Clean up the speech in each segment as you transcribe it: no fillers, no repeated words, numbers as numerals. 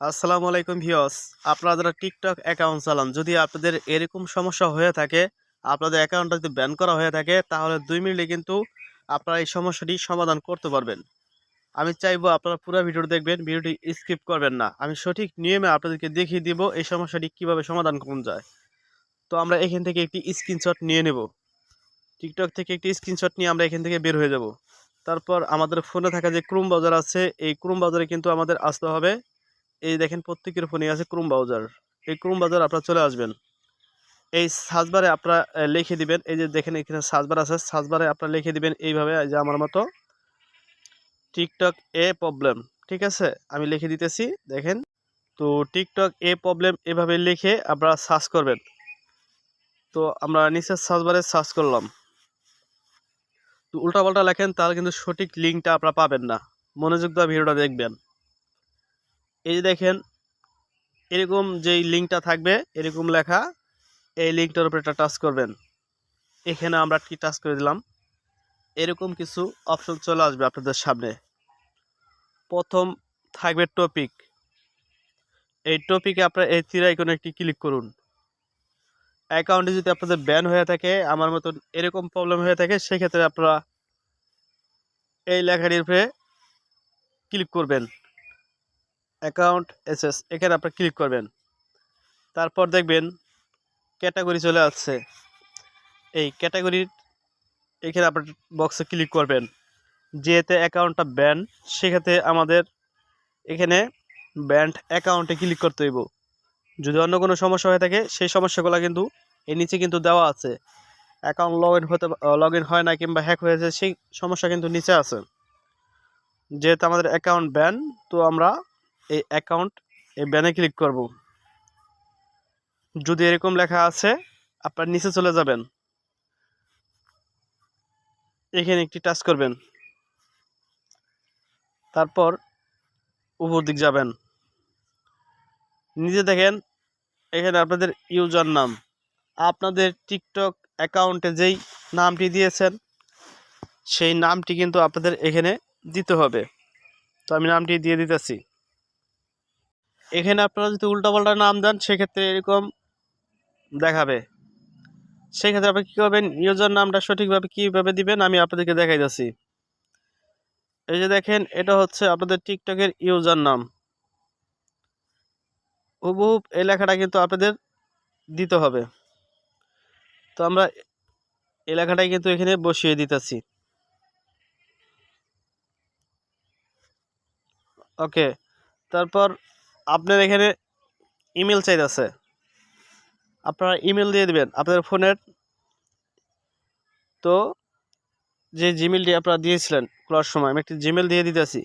আসসালামু আলাইকুম ভিউয়ার্স। আপনারা যারা টিকটক অ্যাকাউন্ট চালান, যদি আপনাদের এরকম সমস্যা হয়ে থাকে, আপনাদের অ্যাকাউন্টটা যদি ব্যান করা হয়ে থাকে, তাহলে ২ মিনিটে কিন্তু আপনারা এই সমস্যাটি সমাধান করতে পারবেন। আমি চাইবো আপনারা পুরো ভিডিওটি দেখবেন, ভিডিওটি স্কিপ করবেন না। আমি সঠিক নিয়মে আপনাদেরকে দেখিয়ে দিব এই সমস্যাটি কিভাবে সমাধান করা যায়। তো আমরা এখান থেকে একটি স্ক্রিনশট নিয়ে নেব। টিকটক থেকে একটি স্ক্রিনশট নিয়ে আমরা এখান থেকে বের হয়ে যাব। তারপর আমাদের ফোনে থাকা যে ক্রোম ব্রাউজার আছে, এই ক্রোম ব্রাউজারে কিন্তু আমাদের আসতে হবে। এই দেখেন প্রত্যেকের ফোনে আছে ক্রোম ব্রাউজার। এই ক্রোম ব্রাউজার আপনারা চলে আসবেন। এই সার্চ বারে আপনারা লিখে দিবেন, এই যে দেখেন এখানে সার্চ বার আছে, সার্চ বারে আপনারা লিখে দিবেন এইভাবে, এই যে আমার মতো টিকটক এ প্রবলেম। ঠিক আছে? আমি লিখে দিতেছি, দেখেন। তো টিকটক এ প্রবলেম এভাবে লিখে আপনারা সার্চ করবেন। তো আমরা নিচে সার্চ বারে সার্চ করলাম। তো উল্টাপাল্টা লেখেন তাহলে কিন্তু সঠিক লিঙ্কটা আপনারা পাবেন না। মনোযোগ দিয়ে ভিডিওটা দেখবেন। এই যে দেখেন এরকম যেই লিঙ্কটা থাকবে এরকম লেখা, এই লিঙ্কটার উপরে একটা টাচ করবেন। এখানে আমরা কি টাচ করে দিলাম, এরকম কিছু অপশন চলে আসবে আপনাদের সামনে। প্রথম থাকবে টপিক। এই টপিকে আপনারা এই তীর আইকনে একটি ক্লিক করুন। অ্যাকাউন্টে যদি আপনাদের ব্যান হয়ে থাকে, আমার মতন এরকম প্রবলেম হয়ে থাকে, সেক্ষেত্রে আপনারা এই লেখাটির উপরে ক্লিক করবেন। অ্যাকাউন্ট এসএস এখানে আপনারা ক্লিক করবেন। তারপর দেখবেন ক্যাটাগরি চলে আসছে। এই ক্যাটাগরির এখানে আপনার বক্সে ক্লিক করবেন। যেতে অ্যাকাউন্টটা ব্যান, সেক্ষেত্রে আমাদের এখানে ব্যান্ড অ্যাকাউন্টে ক্লিক করতে হইব। যদি অন্য কোনো সমস্যা হয়ে থাকে, সেই সমস্যাগুলো কিন্তু এর নিচে কিন্তু দেওয়া আছে। অ্যাকাউন্ট লগ ইন হয় না কিংবা হ্যাক হয়েছে, সেই সমস্যা কিন্তু নিচে আছে। যেহেতু আমাদের অ্যাকাউন্ট ব্যান, তো আমরা এই ব্যানে ক্লিক করব। যদি এরকম লেখা আছে, আপনার নিচে চলে যাবেন, এখানে একটি টাচ করবেন। তারপর উপর দিক যাবেন, নিচে দেখেন এখানে আপনাদের ইউজার নাম, আপনাদের টিকটক অ্যাকাউন্টে যেই নামটি দিয়েছেন সেই নামটি কিন্তু আপনাদের এখানে দিতে হবে। তো আমি নামটি দিয়ে দিতেছি। এখানে আপনারা যদি উল্টাপাল্টা নাম দেন, সেক্ষেত্রে এরকম দেখাবে। সেক্ষেত্রে আপনি কী করবেন, ইউজার নামটা সঠিকভাবে কীভাবে দিবেন আমি আপনাদেরকে দেখাই যাচ্ছি। এই যে দেখেন, এটা হচ্ছে আপনাদের টিকটকের ইউজার নাম। হুবহুব এই লেখাটা কিন্তু আপনাদের দিতে হবে। তো আমরা এই লেখাটাই কিন্তু এখানে বসিয়ে দিতেছি। ওকে। তারপর আপনার এখানে ইমেল চাইতেছে, আপনারা ইমেল দিয়ে দিবেন আপনাদের ফোনের। তো যে জিমেলটি আপনারা দিয়েছিলেন খোলার সময়, আমি একটি জিমেল দিয়ে দিতেছি।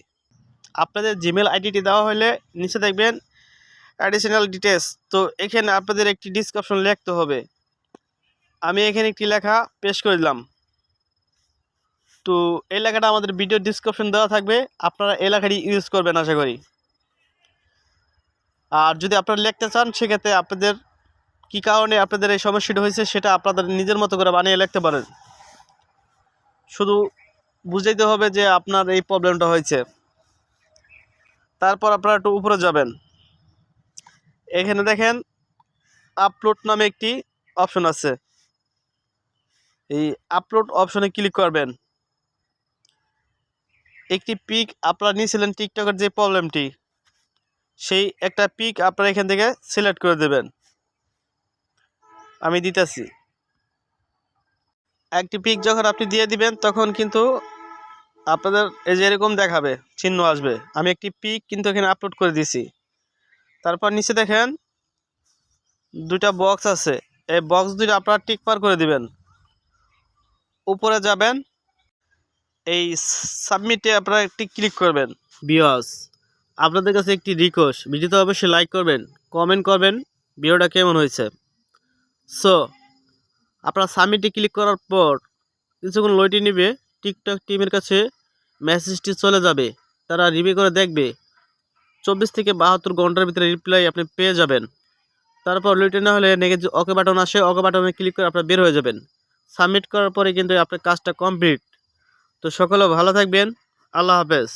আপনাদের জিমেল আইডিটি দেওয়া হলে নিচে দেখবেন অ্যাডিশনাল ডিটেলস। তো এখানে আপনাদের একটি ডিসক্রিপশন লিখতে হবে। আমি এখানে একটি লেখা পেশ করে দিলাম। তো এই লেখাটা আমাদের ভিডিও ডিসক্রিপশন দেওয়া থাকবে, আপনারা এই লেখাটি ইউজ করবেন আশা করি। আর যদি আপনারা লিখতে চান, সেক্ষেত্রে আপনাদের কী কারণে আপনাদের এই সমস্যাটা হয়েছে সেটা আপনাদের নিজের মতো করে বানিয়ে লিখতে পারেন। শুধু বুঝাইতে হবে যে আপনার এই প্রবলেমটা হয়েছে। তারপর আপনারা একটু উপরে যাবেন, এখানে দেখেন আপলোড নামে একটি অপশন আছে। এই আপলোড অপশনে ক্লিক করবেন। একটি পিক আপনারা নিয়েছিলেন টিকটকের যে প্রবলেমটি, সেই একটা পিক আপনারা এখান থেকে সিলেক্ট করে দেবেন। আমি দিতেছি। একটি পিক যখন আপনি দিয়ে দিবেন, তখন কিন্তু আপনাদের এই যে এরকম দেখাবে, চিহ্ন আসবে। আমি একটি পিক কিন্তু এখানে আপলোড করে দিয়েছি। তারপর নিচে দেখেন দুইটা বক্স আছে, এই বক্স দুইটা আপনারা টিক মার করে দিবেন। উপরে যাবেন, এই সাবমিটে আপনারা একটি ক্লিক করবেন। ভিউয়ার্স, আপনাদের কাছে একটি রিকোয়েস্ট, ভিডিওতে অবশ্যই লাইক করবেন, কমেন্ট করবেন ভিডিওটা কেমন হয়েছে। সো আপনারা সাবমিটে ক্লিক করার পর কিছুক্ষণ ওয়েট নেবে। টিকটক টিমের কাছে মেসেজটি চলে যাবে, তারা রিভিউ করে দেখবে। 24 থেকে 72 ঘন্টার ভিতরে রিপ্লাই আপনি পেয়ে যাবেন। তারপর ওয়েট না হলে নেগেটিভ ওকে বাটন আসে, ওকে বাটনে ক্লিক করে আপনারা বের হয়ে যাবেন। সাবমিট করার পরে কিন্তু আপনার কাজটা কমপ্লিট। তো সকলে ভালো থাকবেন। আল্লাহ হাফেজ।